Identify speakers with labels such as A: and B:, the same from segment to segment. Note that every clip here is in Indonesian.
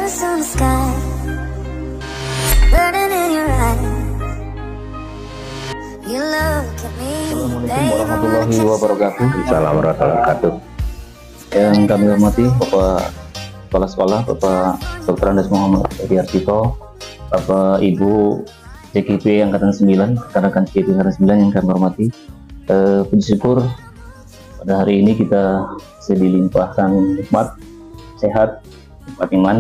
A: stars on the sky, burning in your eyes. You look at me,
B: Assalamualaikum warahmatullahi wabarakatuh.
C: Assalamualaikum warahmatullahi wabarakatuh.
B: Yang kami hormati Bapak Kepala Sekolah, Bapak Dr. Andes Muhammad Edi Arcito, Bapak Ibu CGP Angkatan 9, rekan-rekan CGP Angkatan 9 yang kami hormati. Puji syukur pada hari ini kita bisa dilimpahkan nikmat, sehat, nikmat iman,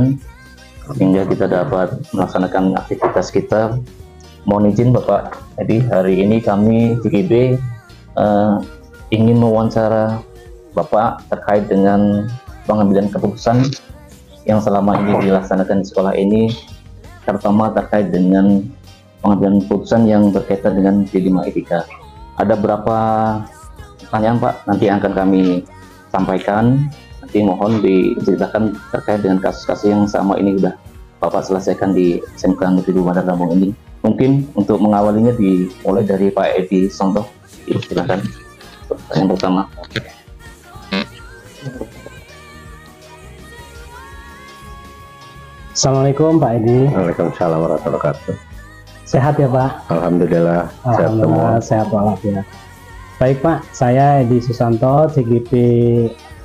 B: sehingga kita dapat melaksanakan aktivitas kita. Mohon izin Bapak Edi, hari ini kami CGP ingin mewawancara Bapak terkait dengan pengambilan keputusan yang selama ini dilaksanakan di sekolah ini, terutama terkait dengan pengambilan keputusan yang berkaitan dengan D5 etika. Ada berapa pertanyaan Pak nanti akan kami sampaikan. Nanti mohon diceritakan terkait dengan kasus-kasus yang sama ini sudah Bapak selesaikan di SMK Negeri 2 Bandar Lampung ini. Mungkin untuk mengawalinya dimulai dari Pak Edi Sonto. Silakan. Yang pertama.
D: Assalamualaikum Pak Edi.
C: Waalaikumsalam warahmatullahi wabarakatuh.
D: Sehat ya Pak?
C: Alhamdulillah, sehat semua.
D: Sehat walafiat. Baik Pak, saya Edi Susanto, CGP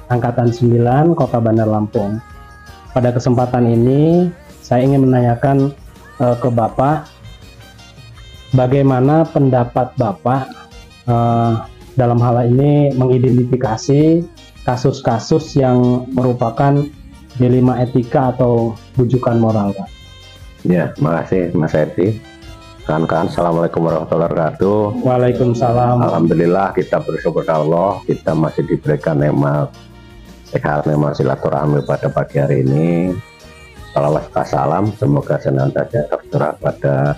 D: Angkatan 9, Kota Bandar Lampung. Pada kesempatan ini, saya ingin menanyakan ke Bapak, bagaimana pendapat Bapak dalam hal ini mengidentifikasi kasus-kasus yang merupakan D5 etika atau rujukan moral, Pak?
C: Ya, makasih Mas Edi. Kawan-kawan, Assalamualaikum warahmatullahi wabarakatuh.
D: Waalaikumsalam.
C: Alhamdulillah, kita bersyukur Allah, kita masih diberikan nikmat sehat, nikmat silaturahmi pada pagi hari ini. Salawat salam, semoga senantiasa tercurah pada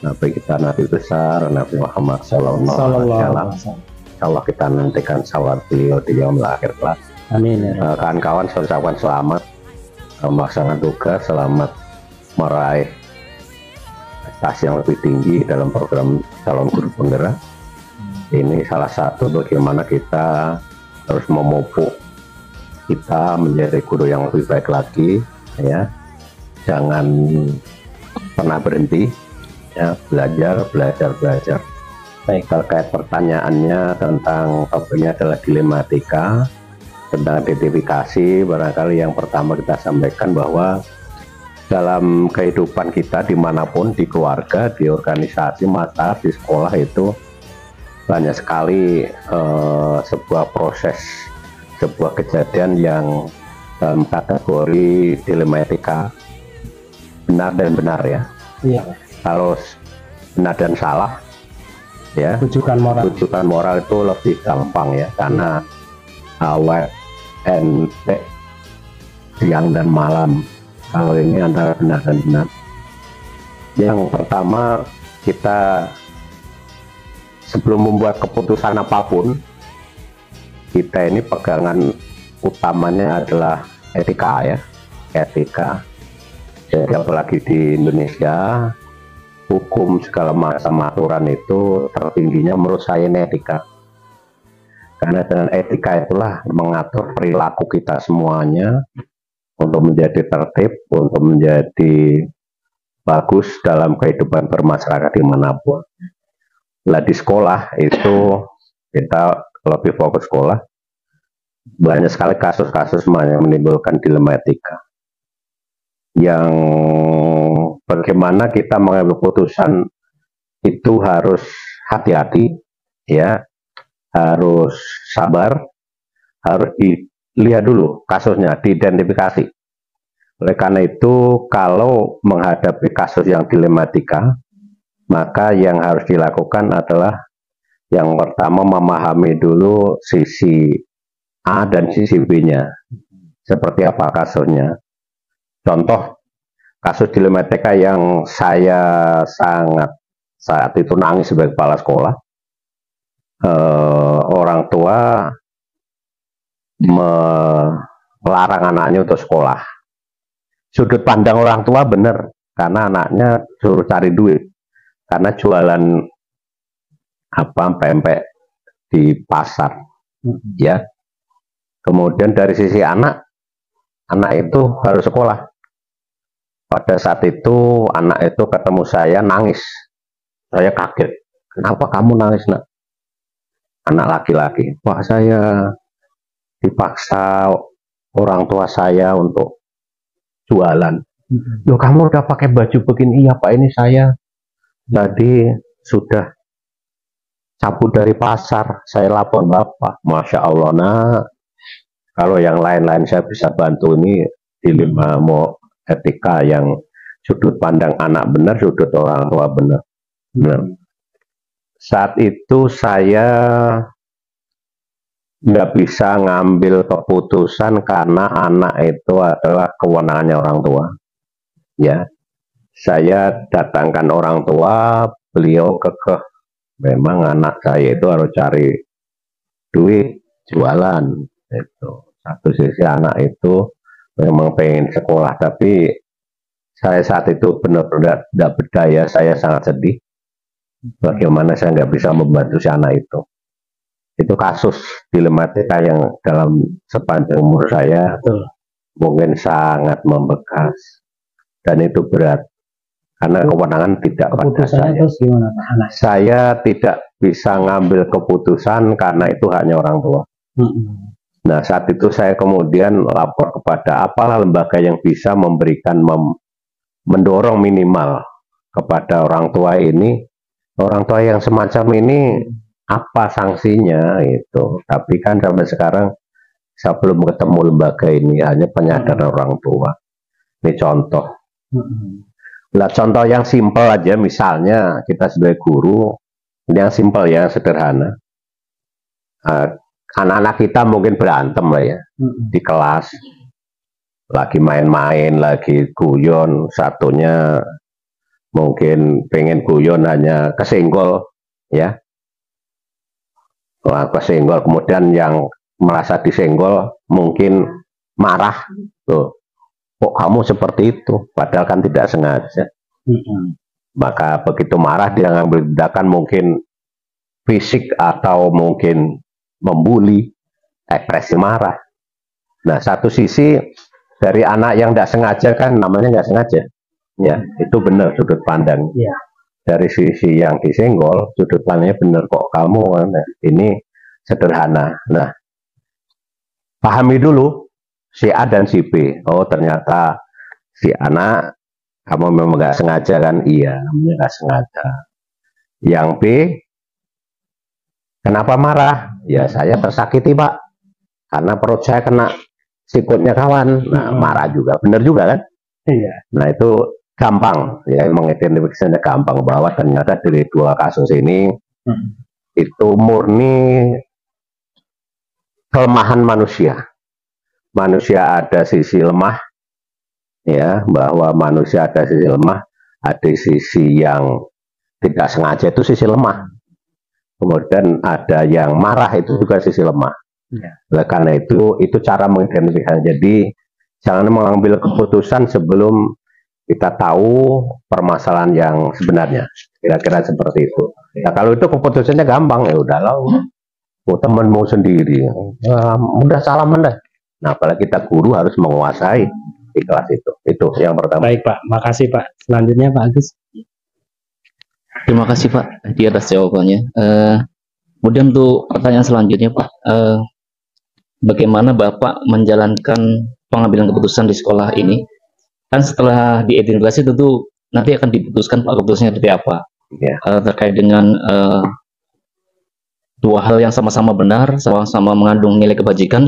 C: Nabi kita, Nabi besar, Nabi Muhammad Sallallahu Alaihi Wasallam. Insyaallah kita nantikan salawat beliau di yaumil akhir kelak.
D: Amin ya.
C: Kawan-kawan, saya ucapkan selamat melaksanakan tugas, selamat meraih prestasi yang lebih tinggi dalam program calon guru penggerak. Ini salah satu bagaimana kita harus memupuk kita menjadi guru yang lebih baik lagi, ya. Jangan pernah berhenti, ya, belajar. Baik, terkait pertanyaannya tentang topiknya adalah dilematika tentang identifikasi. Barangkali yang pertama kita sampaikan bahwa dalam kehidupan kita dimanapun, di keluarga, di organisasi, masyarakat, di sekolah itu banyak sekali sebuah proses, sebuah kejadian yang dalam kategori dilema etika benar dan benar, ya.
D: Iya.
C: Kalau benar dan salah, ya,
D: Rujukan moral
C: itu lebih gampang, ya, karena awal and siang dan malam. Kalau ini antara benar dan benar. Yang pertama, kita sebelum membuat keputusan apapun, kita ini pegangan utamanya adalah etika, ya, etika. Jadi apalagi di Indonesia, hukum segala macam aturan itu tertingginya menurut saya ini etika. Karena dengan etika itulah mengatur perilaku kita semuanya untuk menjadi tertib, untuk menjadi bagus dalam kehidupan bermasyarakat dimanapun. Nah, di sekolah itu kita lebih fokus sekolah. Banyak sekali kasus-kasus yang menimbulkan dilema etika. Yang bagaimana kita mengambil keputusan itu harus hati-hati, ya. Harus sabar, harus dilihat dulu kasusnya, diidentifikasi. Oleh karena itu, kalau menghadapi kasus yang dilematika, maka yang harus dilakukan adalah yang pertama memahami dulu sisi A dan sisi B-nya. Seperti apa kasusnya. Contoh, kasus dilematika yang saya sangat saat itu nangis sebagai kepala sekolah. Orang tua melarang anaknya untuk sekolah. Sudut pandang orang tua benar, karena anaknya suruh cari duit, karena jualan pempek di pasar, ya. Kemudian dari sisi anak itu harus sekolah, Pada saat itu anak itu ketemu saya nangis. Saya kaget. Kenapa kamu nangis, nak? Anak laki-laki. Wah, saya dipaksa orang tua saya untuk jualan. Loh, kamu udah pakai baju begini? Iya Pak, ini saya tadi sudah cabut dari pasar, saya lapor Bapak. Masya Allah, nak, kalau yang lain-lain saya bisa bantu. Ini dilema mau etika yang sudut pandang anak benar, sudut orang tua benar. Nah, saat itu saya nggak bisa ngambil keputusan karena anak itu adalah kewenangannya orang tua. Ya, saya datangkan orang tua, beliau kekeh, memang anak saya itu harus cari duit jualan. Itu satu sisi anak itu memang pengen sekolah, tapi saya saat itu benar-benar tidak berdaya. Saya sangat sedih. Bagaimana saya nggak bisa membantu si anak itu. Itu kasus dilematika yang dalam sepanjang umur saya mungkin sangat membekas. Dan itu berat. Karena kewenangan tidak pada saya.
D: Terus gimana, Pak? Anak?
C: Saya tidak bisa ngambil keputusan karena itu haknya orang tua. Nah, saat itu saya kemudian lapor kepada apalah lembaga yang bisa memberikan, mendorong minimal kepada orang tua ini. Orang tua yang semacam ini apa sanksinya itu. Tapi kan sampai sekarang saya belum ketemu lembaga ini, hanya penyadaran orang tua. Ini contoh. Nah, contoh yang simpel aja, misalnya kita sebagai guru, ini yang simpel ya, sederhana. Anak-anak kita mungkin berantem lah ya, di kelas, lagi main-main, lagi guyon, satunya mungkin pengen guyon hanya kesenggol, ya. Wah, kesenggol, kemudian yang merasa disenggol mungkin marah, tuh. Kok kamu seperti itu? Padahal kan tidak sengaja. Maka begitu marah dia ngambil tindakan mungkin fisik atau mungkin membuli, ekspresi marah. Nah, satu sisi dari anak yang tidak sengaja kan namanya nggak sengaja. Ya, itu benar sudut pandang. Dari sisi yang disenggol, sudut pandangnya benar, kok kamu ini sederhana. Nah, pahami dulu si A dan si B. Oh, ternyata si anak kamu memang nggak sengaja kan? Iya, namanya nggak sengaja. Yang B, kenapa marah? Ya, saya tersakiti Pak, karena perut saya kena sikutnya kawan. Nah, marah juga, benar juga kan? Iya. Nah, itu gampang ya, mengidentifikasinya gampang bahwa ternyata dari dua kasus ini itu murni kelemahan manusia. Manusia ada sisi lemah, ya, bahwa manusia ada sisi lemah, ada sisi yang tidak sengaja, itu sisi lemah. Kemudian ada yang marah, itu juga sisi lemah. Oleh karena itu cara mengidentifikasi. Jadi jangan mengambil keputusan sebelum kita tahu permasalahan yang sebenarnya. Kira-kira seperti itu. Nah, kalau itu keputusannya gampang, ya udahlah, temanmu sendiri, udah salaman dah. Nah, apalagi kita guru harus menguasai di kelas itu. Itu yang pertama.
D: Baik Pak, makasih Pak. Selanjutnya Pak Agus.
B: Terima kasih Pak di atas jawabannya. Kemudian untuk pertanyaan selanjutnya Pak, bagaimana Bapak menjalankan pengambilan keputusan di sekolah ini? Kan setelah diidentifikasi tentu nanti akan diputuskan Pak keputusannya seperti apa. Terkait dengan dua hal yang sama-sama benar, sama-sama mengandung nilai kebajikan.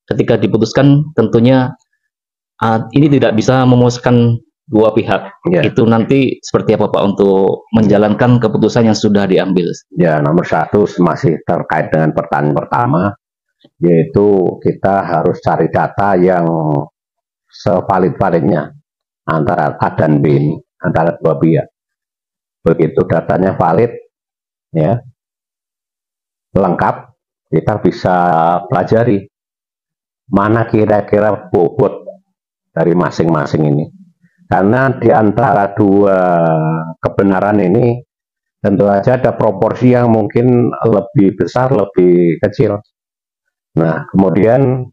B: Ketika diputuskan tentunya ini tidak bisa memuaskan dua pihak. Itu nanti seperti apa Pak untuk menjalankan keputusan yang sudah diambil?
C: Ya, nomor satu masih terkait dengan pertanyaan pertama, yaitu kita harus cari data yang sevalid-validnya antara A dan B ini, antara dua pihak. Begitu datanya valid, ya, lengkap, kita bisa pelajari mana kira-kira bobot dari masing-masing ini. Karena di antara dua kebenaran ini tentu saja ada proporsi yang mungkin lebih besar, lebih kecil. Nah, kemudian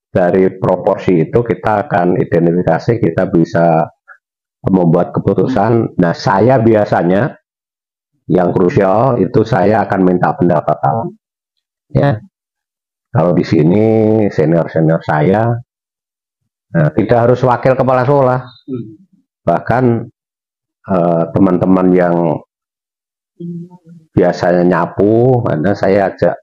C: dari proporsi itu kita akan identifikasi, kita bisa membuat keputusan. Nah, saya biasanya yang krusial itu saya akan minta pendapat kawan. Ya, kalau di sini senior-senior saya, nah, tidak harus wakil kepala sekolah, bahkan teman-teman yang biasanya nyapu, karena saya ajak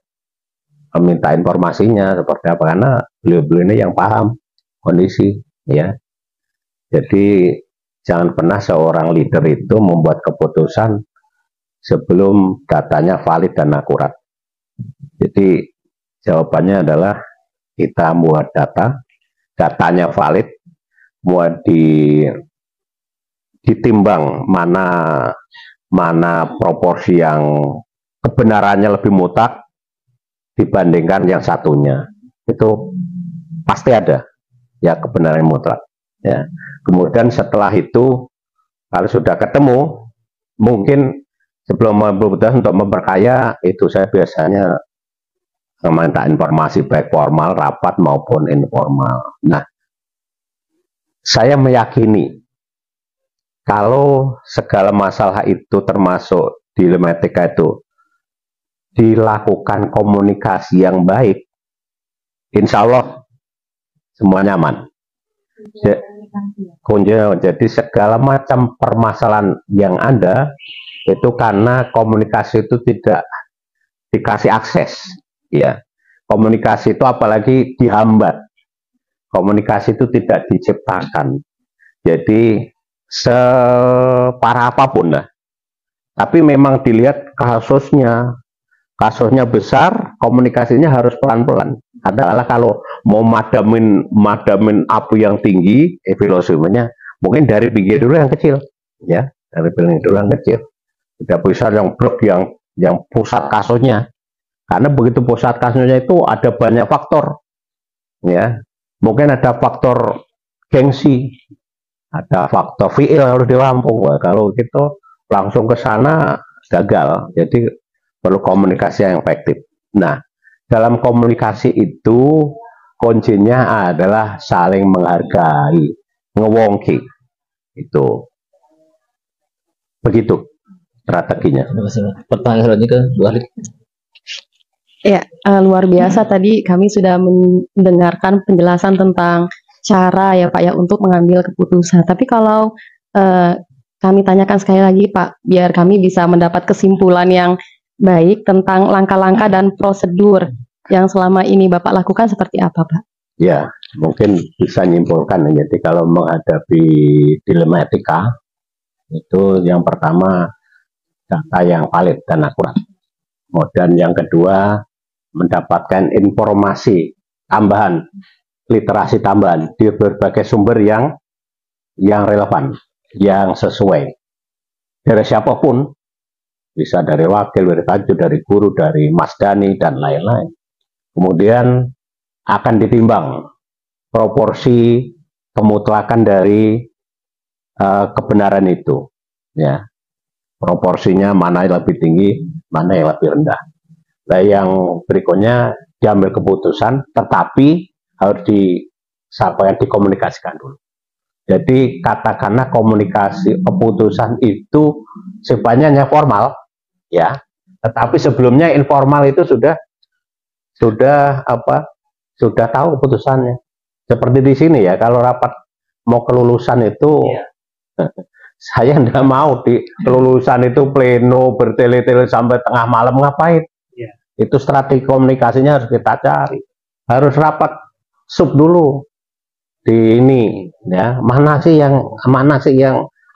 C: meminta informasinya seperti apa, karena beliau-beliau ini yang paham kondisi, ya. Jadi jangan pernah seorang leader itu membuat keputusan sebelum datanya valid dan akurat. Jadi jawabannya adalah kita buat datanya valid, buat ditimbang mana proporsi yang kebenarannya lebih mutlak dibandingkan yang satunya. Itu pasti ada ya kebenaran mutlak. Ya. Kemudian setelah itu kalau sudah ketemu, mungkin sebelum memutuskan untuk memperkaya, itu saya biasanya meminta informasi baik formal, rapat maupun informal. Nah, saya meyakini kalau segala masalah itu termasuk dilematika itu dilakukan komunikasi yang baik, insya Allah semua nyaman. Jadi segala macam permasalahan yang ada itu karena komunikasi itu tidak dikasih akses, ya. Komunikasi itu apalagi dihambat, komunikasi itu tidak diciptakan. Jadi separah apapun lah, tapi memang dilihat kasusnya besar, komunikasinya harus pelan-pelan. Adalah kalau mau madamin api yang tinggi, filosofinya mungkin dari pinggir dulu yang kecil, ya, dari pinggir dulu yang kecil. Tidak bisa yang blok yang pusat kasusnya, karena begitu pusat kasusnya itu ada banyak faktor, ya. Mungkin ada faktor gengsi, ada faktor fiil harus dirampung. Kalau gitu langsung ke sana gagal. Jadi perlu komunikasi yang efektif. Nah, dalam komunikasi itu kuncinya adalah saling menghargai, ngewongki. Itu begitu strateginya.
B: Terima kasih, Pak. Pertanyaan selanjutnya ke Bu Arli.
E: Ya, luar biasa tadi kami sudah mendengarkan penjelasan tentang cara ya Pak ya untuk mengambil keputusan. Tapi kalau kami tanyakan sekali lagi Pak, biar kami bisa mendapat kesimpulan yang baik tentang langkah-langkah dan prosedur yang selama ini Bapak lakukan seperti apa Pak?
C: Ya, mungkin bisa nyimpulkan. Jadi kalau menghadapi dilematika itu yang pertama data yang valid dan akurat. Kemudian yang kedua mendapatkan informasi tambahan, literasi tambahan di berbagai sumber yang relevan, yang sesuai dari siapapun, bisa dari wakil, dari tajud, dari guru, dari Mas Dani dan lain-lain. Kemudian akan ditimbang proporsi kemutlakan dari kebenaran itu, ya, proporsinya mana yang lebih tinggi, mana yang lebih rendah. Nah, yang berikutnya diambil keputusan, tetapi harus dikomunikasikan dulu. Jadi katakanlah komunikasi keputusan itu sifatnya formal, ya, tetapi sebelumnya informal itu sudah tahu keputusannya. Seperti di sini ya, kalau rapat mau kelulusan itu, saya tidak mau di kelulusan itu pleno bertele-tele sampai tengah malam, ngapain? Itu strategi komunikasinya harus kita cari. Harus rapat sub dulu di ini, ya, mana sih yang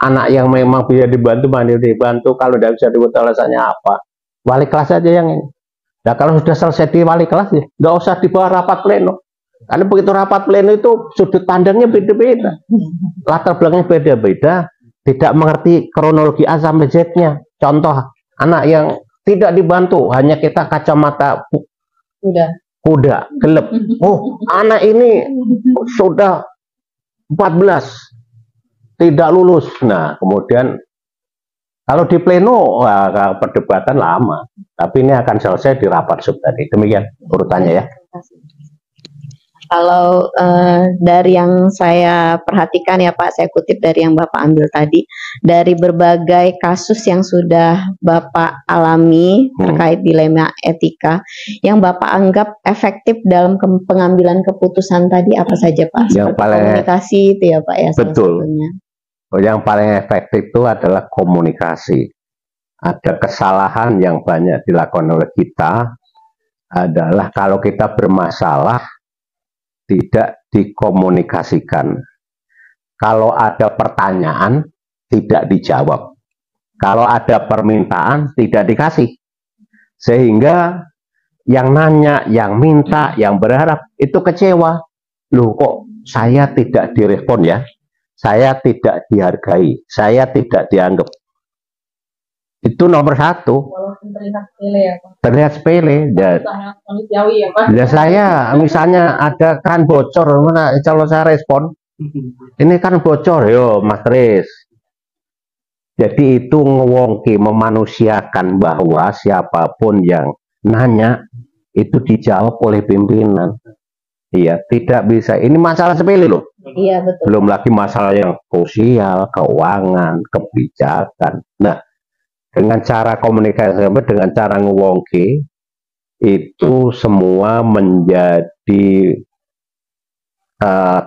C: anak yang memang bisa dibantu, kalau tidak bisa dibantu alasannya apa, wali kelas aja yang ini. Nah, kalau sudah selesai di wali kelas ya nggak usah dibawa rapat pleno, karena begitu rapat pleno itu sudut pandangnya beda-beda, latar belakangnya beda-beda, tidak mengerti kronologi A sampai Z-nya. Contoh anak yang tidak dibantu, hanya kita kacamata kuda gelap. Oh, anak ini sudah 14 tidak lulus. Nah, kemudian kalau di pleno perdebatan lama, tapi ini akan selesai di rapat sub tadi. Demikian urutannya ya.
F: Kalau dari yang saya perhatikan ya Pak, saya kutip dari yang Bapak ambil tadi, dari berbagai kasus yang sudah Bapak alami terkait dilema etika, yang Bapak anggap efektif dalam pengambilan keputusan tadi apa saja Pak?
C: Yang
F: Seperti
C: paling
F: komunikasi itu ya Pak ya, salah
C: betul.
F: satunya.
C: Yang paling efektif itu adalah komunikasi. Ada kesalahan yang banyak dilakukan oleh kita adalah kalau kita bermasalah tidak dikomunikasikan. Kalau ada pertanyaan tidak dijawab. Kalau ada permintaan tidak dikasih. Sehingga yang nanya, yang minta, yang berharap itu kecewa. Loh kok saya tidak direspon ya? Saya tidak dihargai, saya tidak dianggap. Itu nomor satu.
G: Walaupun terlihat sepele ya Pak.
C: Terlihat sepele.
G: Sangat manusiawi ya Pak.
C: Ya saya misalnya ada kan bocor, mana kalau saya respon, ini kan bocor, yo Mas Kris. Jadi itu ngewongki, memanusiakan bahwa siapapun yang nanya itu dijawab oleh pimpinan. Iya, tidak bisa. Ini masalah sepele loh.
F: Iya betul.
C: Belum lagi masalah yang sosial, keuangan, kebijakan. Nah, dengan cara komunikasi, dengan cara ngewongke, itu semua menjadi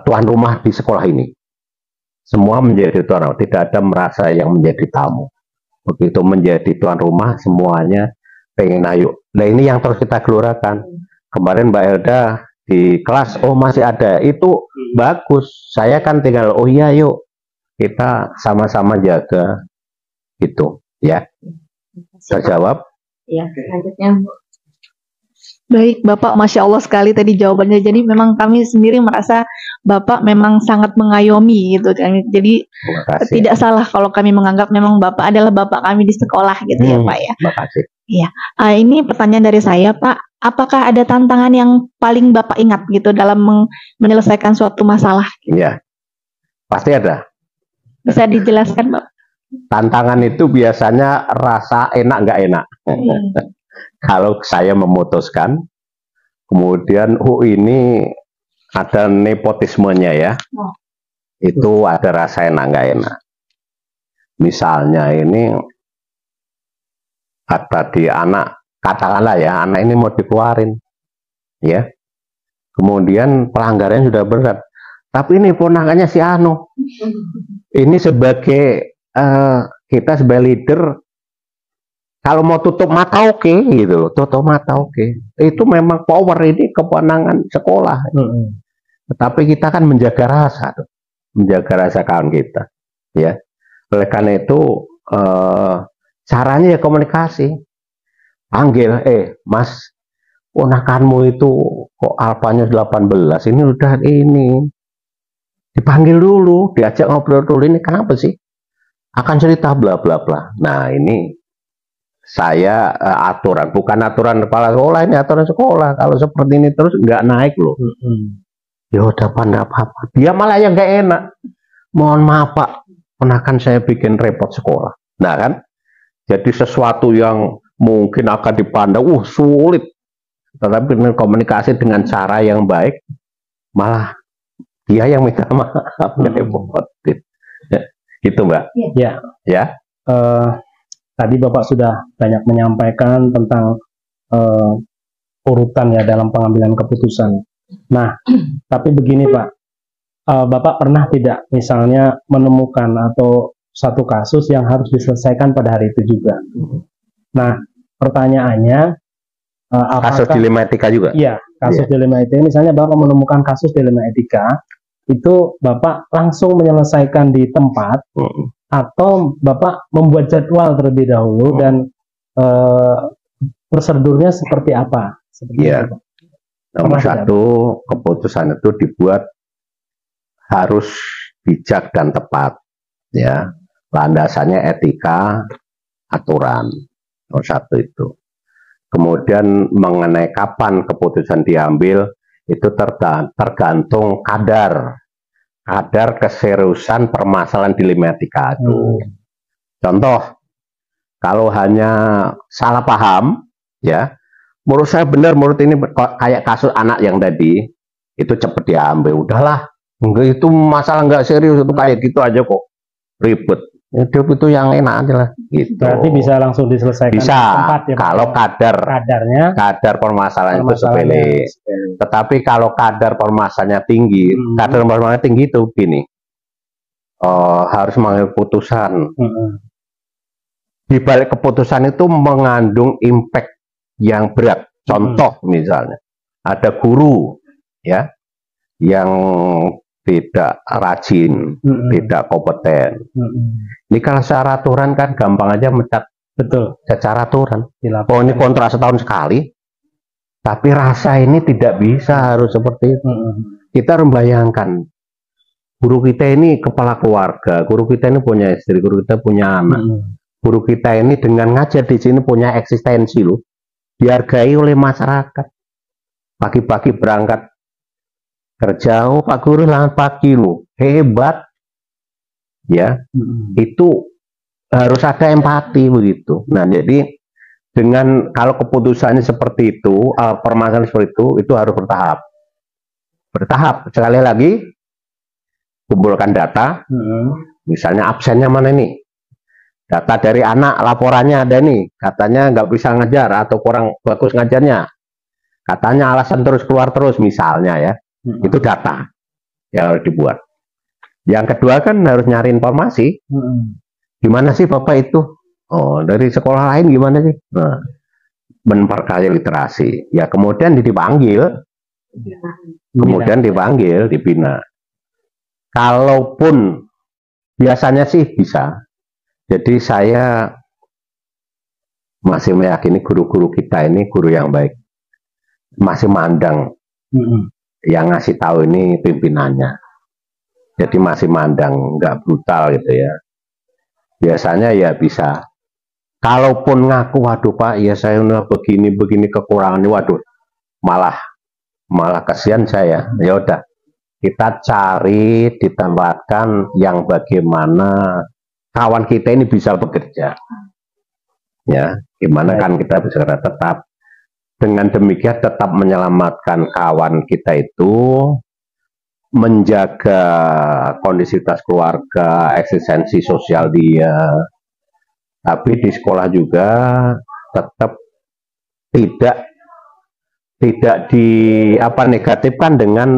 C: tuan rumah di sekolah ini. Semua menjadi tuan rumah, tidak ada merasa yang menjadi tamu. Begitu menjadi tuan rumah, semuanya pengen ayo. Nah ini yang terus kita gelorakan. Kemarin Mbak Elda di kelas, oh masih ada, itu bagus. Saya kan tinggal, oh iya yuk, kita sama-sama jaga. Gitu. Ya, terjawab.
F: Ya, selanjutnya Bu.
H: Baik, Bapak, Masya Allah sekali tadi jawabannya. Jadi memang kami sendiri merasa Bapak memang sangat mengayomi gitu kan. Jadi tidak salah kalau kami menganggap memang Bapak adalah Bapak kami di sekolah gitu ya Pak ya.
C: Terima kasih.
H: Iya. Ini pertanyaan dari saya Pak. Apakah ada tantangan yang paling Bapak ingat gitu dalam menyelesaikan suatu masalah?
C: Iya, pasti ada.
H: Bisa dijelaskan Bapak?
C: Tantangan itu biasanya rasa enak nggak enak. Kalau saya memutuskan, kemudian ini ada nepotismenya ya, itu ada rasa enak nggak enak. Misalnya ini kata di anak, katakanlah ya, anak ini mau dikeluarin, ya. Kemudian pelanggarannya sudah berat, tapi ini ponakannya si Anu. Ini sebagai kita sebagai leader, kalau mau tutup mata oke, gitu, tutup mata oke. Itu memang power, ini kewenangan sekolah. Tetapi kita kan menjaga rasa, menjaga rasa kawan kita, ya. Oleh karena itu caranya ya komunikasi. Panggil, Mas, ponakanmu itu kok alfanya 18, ini udah ini. Dipanggil dulu, diajak ngobrol dulu, ini kenapa sih? Akan cerita bla bla bla. Nah ini saya aturan, bukan aturan kepala sekolah, ini aturan sekolah. Kalau seperti ini terus nggak naik loh. Ya udah nggak apa-apa. Dia malah yang nggak enak. Mohon maaf Pak, ponakan saya bikin repot sekolah. Nah kan, jadi sesuatu yang mungkin akan dipandang, sulit. Tetapi dengan komunikasi dengan cara yang baik, malah dia yang minta maaf, ngerepotin. Gitu Mbak.
D: Ya.
C: Ya.
D: Tadi Bapak sudah banyak menyampaikan tentang urutan ya dalam pengambilan keputusan. Nah, tapi begini Pak, Bapak pernah tidak misalnya menemukan atau satu kasus yang harus diselesaikan pada hari itu juga? Nah, pertanyaannya,
C: kasus dilema etika juga?
D: Iya, kasus dilema etika. Misalnya Bapak menemukan kasus dilema etika, itu Bapak langsung menyelesaikan di tempat, atau Bapak membuat jadwal terlebih dahulu dan prosedurnya seperti apa?
C: Iya. Nomor satu, keputusan itu dibuat harus bijak dan tepat, ya. Landasannya etika, aturan. Nomor satu itu. Kemudian mengenai kapan keputusan diambil, itu tergantung kadar keseriusan permasalahan dilema etika itu. Contoh, kalau hanya salah paham, ya, menurut saya benar, menurut ini kayak kasus anak yang tadi, itu cepet diambil, udahlah. Enggak, itu masalah nggak serius, itu kayak gitu aja kok ribet. Hidup itu yang enak aja lah. Gitu.
D: Berarti bisa langsung diselesaikan
C: bisa
D: di tempat ya, Pak?
C: kalau kadar permasalahan itu sepele. Tetapi kalau kadar permasalahannya tinggi, kadar permasalahannya tinggi itu gini, harus mengambil keputusan. Di balik keputusan itu mengandung impact yang berat. Contoh misalnya, ada guru ya yang tidak rajin, tidak kompeten. Ini kalau secara aturan kan gampang aja mencat.
D: Betul.
C: Secara aturan. Oh ini kontrak setahun sekali, tapi rasa ini tidak bisa, harus seperti itu. Kita harus membayangkan, guru kita ini kepala keluarga, guru kita ini punya istri, guru kita punya anak. Guru kita ini dengan ngajar di sini punya eksistensi loh, dihargai oleh masyarakat. Pagi-pagi berangkat kerja, oh Pak Guru selamat pagi loh, hebat ya. Itu harus ada empati begitu. Nah jadi dengan kalau keputusannya seperti itu, permasalahan seperti itu harus bertahap. Sekali lagi, kumpulkan data, misalnya absennya mana nih, data dari anak, laporannya ada nih, katanya nggak bisa ngajar atau kurang bagus ngajarnya, katanya alasan terus keluar terus misalnya ya. Itu data yang harus dibuat. Yang kedua kan harus nyari informasi. Gimana sih Bapak itu? Oh, dari sekolah lain gimana sih? Nah, memperkaya literasi. Ya kemudian dipanggil. Kemudian dipanggil, dibina. Kalaupun biasanya sih bisa. Jadi saya masih meyakini guru-guru kita ini guru yang baik. Masih mandang. Yang ngasih tahu ini pimpinannya, jadi masih mandang, nggak brutal gitu ya. Biasanya ya bisa. Kalaupun ngaku, waduh Pak, ya saya udah begini kekurangan, waduh, malah kasihan saya. Ya udah, kita cari ditempatkan yang bagaimana kawan kita ini bisa bekerja. Ya, gimana kan kita bisa tetap. Dengan demikian tetap menyelamatkan kawan kita itu, menjaga kondisivitas keluarga, eksistensi sosial dia, tapi di sekolah juga tetap tidak negatifkan dengan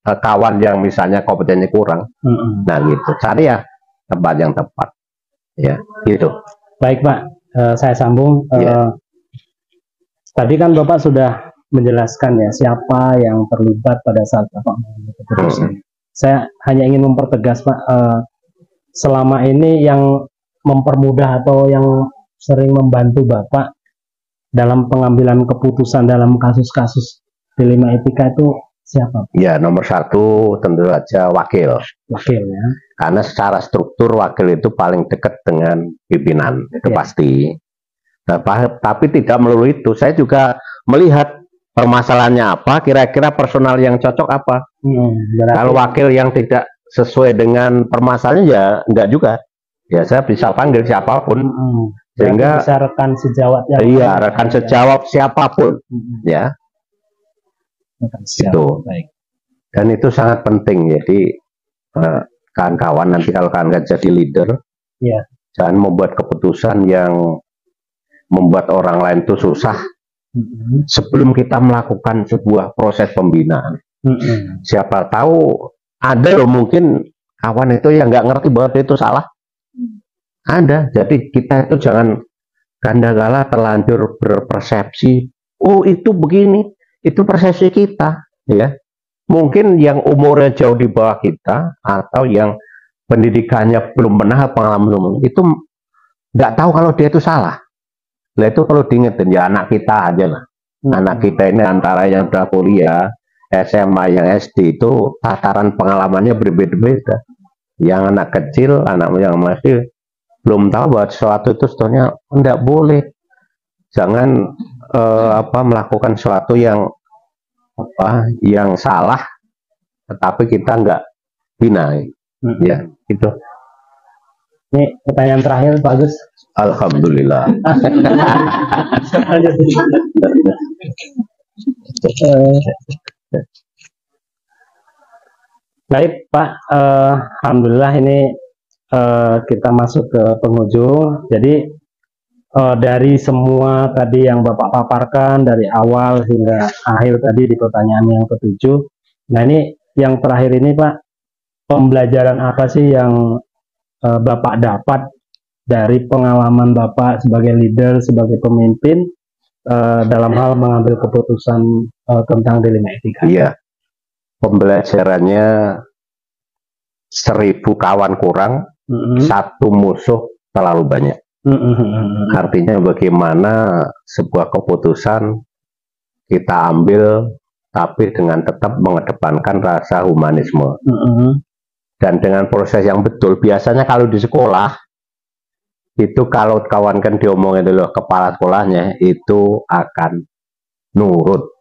C: kawan yang misalnya kompetensi kurang. Nah gitu, cari ya tempat yang tepat, ya gitu.
D: Baik Pak, saya sambung. Tadi kan Bapak sudah menjelaskan ya siapa yang terlibat pada saat Bapak mengambil keputusan. Saya hanya ingin mempertegas Pak, selama ini yang mempermudah atau yang sering membantu Bapak dalam pengambilan keputusan dalam kasus-kasus dilema etika itu siapa? Ya nomor satu tentu saja wakil ya. Karena secara struktur wakil itu paling dekat dengan pimpinan, itu pasti. Nah, tapi tidak melulu itu, saya juga melihat permasalahannya apa, kira-kira personal yang cocok apa. Kalau wakil yang tidak sesuai dengan permasalahannya ya enggak juga. Ya saya bisa panggil siapapun. Sehingga bisa rekan sejawat yang iya, rekan sejawat siapapun. Ya. Itu. Baik. Dan itu sangat penting. Jadi kawan-kawan nanti kalau kalian jadi leader, jangan membuat keputusan yang membuat orang lain itu susah sebelum kita melakukan sebuah proses pembinaan. Siapa tahu ada loh mungkin kawan itu yang nggak ngerti bahwa itu salah. Ada. Jadi kita itu jangan ganda-gala terlanjur berpersepsi. Oh itu begini, itu persepsi kita, ya. Mungkin yang umurnya jauh di bawah kita atau yang pendidikannya belum pernah, pengalaman belum, itu nggak tahu kalau dia itu salah. Nah itu kalau diingetin ya anak kita aja lah. Anak kita ini antara yang sudah kuliah, SMA, yang SD itu tataran pengalamannya berbeda-beda. Yang anak kecil, anak yang masih belum tahu bahwa sesuatu itu sebetulnya tidak boleh. Jangan melakukan sesuatu yang yang salah, tetapi kita nggak bina. Ya itu. Ini pertanyaan terakhir Pak Agus. Alhamdulillah. Baik Pak, Alhamdulillah ini kita masuk ke penghujung. Jadi dari semua tadi yang Bapak paparkan dari awal hingga akhir tadi di pertanyaan yang ketujuh. Nah ini yang terakhir ini Pak, pembelajaran apa sih yang Bapak dapat dari pengalaman Bapak sebagai leader, sebagai pemimpin dalam hal mengambil keputusan tentang dilema etika?
C: Iya, pembelajarannya 1000 kawan kurang, satu musuh terlalu banyak. Artinya bagaimana sebuah keputusan kita ambil tapi dengan tetap mengedepankan rasa humanisme. Dan dengan proses yang betul. Biasanya kalau di sekolah itu kalau kawan kan diomongin dulu kepala sekolahnya itu akan nurut.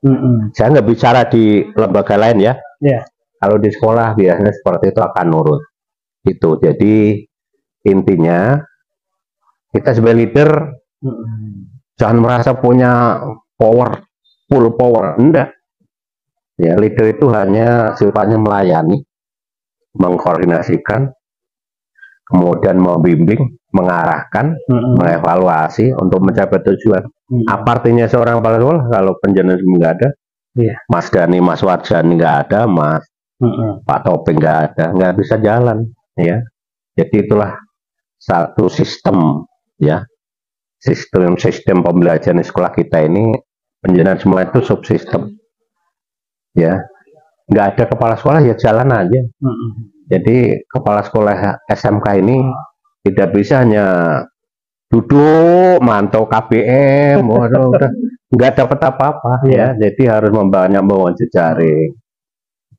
C: Saya nggak bicara di lembaga lain ya. Kalau di sekolah biasanya seperti itu akan nurut. Itu jadi intinya kita sebagai leader jangan merasa punya power, full power. Enggak. Ya leader itu hanya sifatnya melayani, mengkoordinasikan, kemudian membimbing, mengarahkan, mengevaluasi untuk mencapai tujuan. Apa artinya seorang kepala sekolah kalau penjenengan nggak ada? Mas Dani, Mas Warjani nggak ada, Mas Pak Topeng nggak ada, nggak bisa jalan, ya. Jadi itulah satu sistem, ya, sistem pembelajaran di sekolah kita ini penjenengan semua itu subsistem, ya. Nggak ada kepala sekolah ya jalan aja. Jadi kepala sekolah SMK ini tidak bisa hanya duduk mantau KBM, udah nggak dapat apa-apa, ya. Jadi harus membangun jejaring.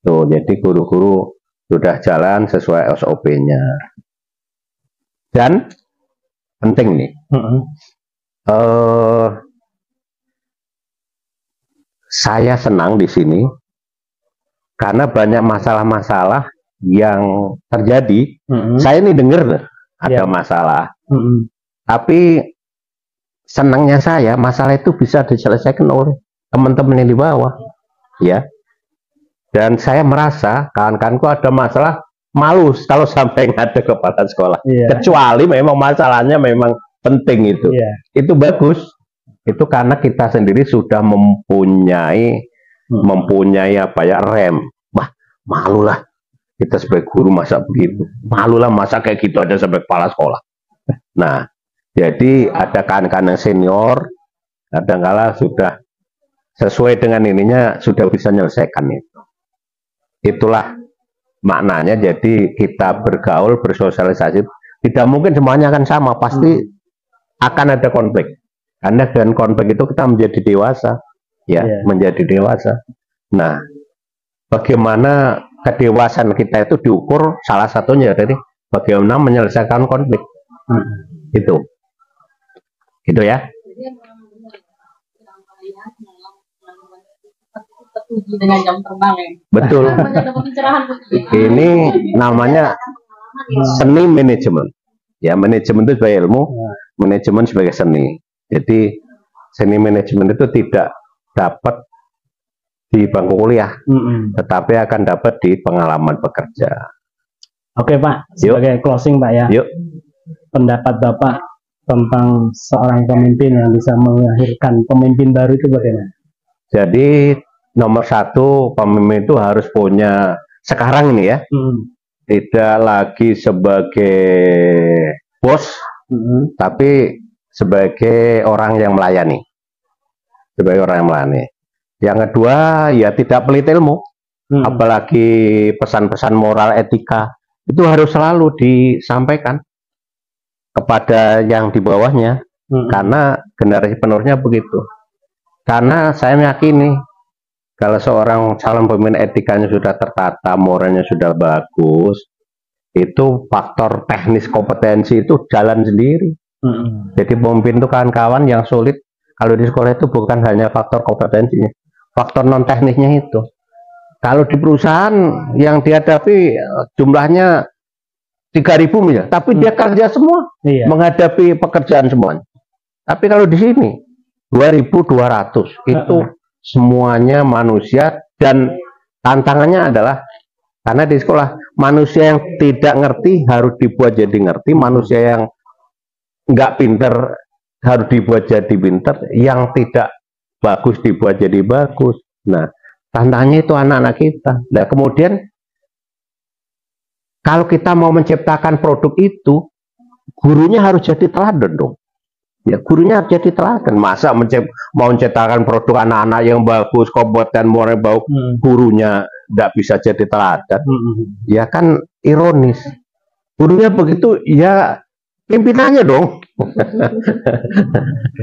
C: Tuh, jadi guru-guru sudah jalan sesuai SOP-nya. Dan penting nih, saya senang di sini karena banyak masalah-masalah yang terjadi. Saya ini dengar ada masalah, tapi senangnya saya masalah itu bisa diselesaikan oleh teman-teman yang di bawah, ya. Dan saya merasa kawan-kawanku ada masalah malu kalau sampai nggak ada kepala sekolah, kecuali memang masalahnya memang penting itu. Itu bagus, itu karena kita sendiri sudah mempunyai apa ya, rem. Wah, malulah kita sebagai guru masa begitu, malulah masa kayak gitu ada sampai kepala sekolah. Nah, jadi ada kawan-kawan yang senior kadang-kala sudah sesuai dengan ininya sudah bisa menyelesaikan itu. Itulah maknanya. Jadi kita bergaul, bersosialisasi, tidak mungkin semuanya akan sama, pasti akan ada konflik. Karena dengan konflik itu kita menjadi dewasa, ya, menjadi dewasa. Nah, bagaimana kedewasaan kita itu diukur salah satunya dari bagaimana menyelesaikan konflik. Itu ya.
G: Dengan jam terbang ya.
C: Betul. Ini namanya seni manajemen. Ya, manajemen itu sebagai ilmu, manajemen sebagai seni. Jadi seni manajemen itu tidak dapat di bangku kuliah, tetapi akan dapat di pengalaman bekerja.
D: Oke Pak, sebagai closing Pak ya. Pendapat Bapak tentang seorang pemimpin yang bisa melahirkan pemimpin baru itu bagaimana?
C: Jadi nomor satu, pemimpin itu harus punya sekarang ini ya, tidak lagi sebagai bos, tapi sebagai orang yang melayani, Yang kedua, ya tidak pelit ilmu, apalagi pesan-pesan moral etika itu harus selalu disampaikan kepada yang di bawahnya, karena generasi penerusnya begitu. Karena saya meyakini kalau seorang calon pemimpin etikanya sudah tertata, moralnya sudah bagus, itu faktor teknis kompetensi itu jalan sendiri. Jadi pemimpin itu kawan-kawan yang sulit kalau di sekolah itu bukan hanya faktor kompetensinya, faktor non teknisnya itu. Kalau di perusahaan yang dihadapi jumlahnya 3.000 ya, tapi dia kerja semua menghadapi pekerjaan semuanya. Tapi kalau di sini 2.200 itu semuanya manusia, dan tantangannya adalah Karena di sekolah manusia yang tidak ngerti harus dibuat jadi ngerti, manusia yang nggak pinter harus dibuat jadi pinter, yang tidak bagus dibuat jadi bagus. Nah, tantangannya itu anak-anak kita. Nah, kemudian kalau kita mau menciptakan produk itu, gurunya harus jadi teladan dong. Ya, gurunya harus jadi teladan. Masa mau menciptakan produk anak-anak yang bagus, kompeten, moral baik, gurunya tidak bisa jadi teladan. Ya kan ironis. Gurunya begitu, ya pimpinannya dong.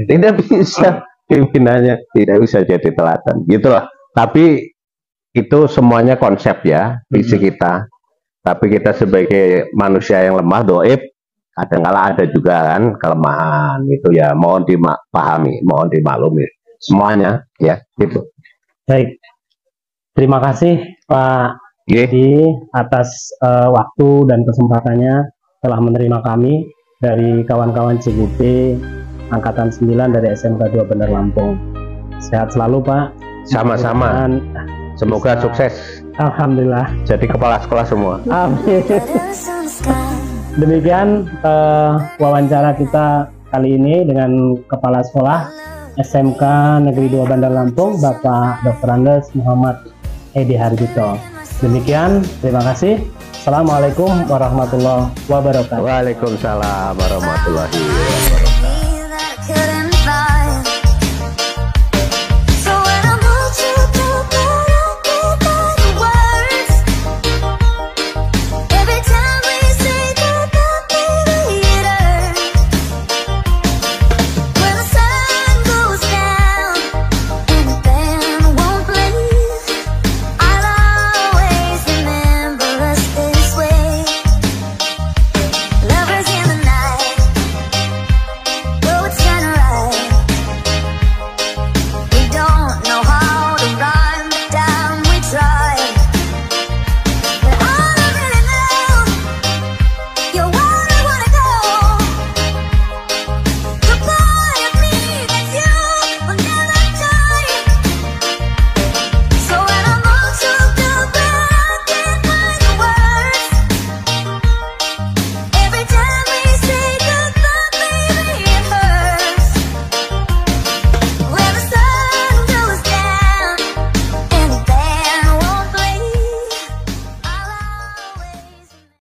C: Tidak bisa, pimpinannya tidak bisa jadi teladan. Gitulah. Tapi itu semuanya konsep ya, visi kita. Tapi kita sebagai manusia yang lemah, doib, kadang-kala ada juga kan kelemahan itu ya, mohon dipahami, mohon dimaklumi semuanya ya gitu.
D: Baik, terima kasih Pak Edi atas waktu dan kesempatannya telah menerima kami dari kawan-kawan CGP Angkatan 9 dari SMK 2 Bandar Lampung. Sehat selalu Pak.
C: Sama-sama. Semoga sukses.
D: Alhamdulillah.
C: Jadi kepala sekolah semua.
D: Amin. Demikian wawancara kita kali ini dengan Kepala Sekolah SMK Negeri 2 Bandar Lampung, Bapak Dr. Andes Muhammad Edi Harjito. Demikian, terima kasih. Assalamualaikum warahmatullahi wabarakatuh.
C: Waalaikumsalam warahmatullahi wabarakatuh.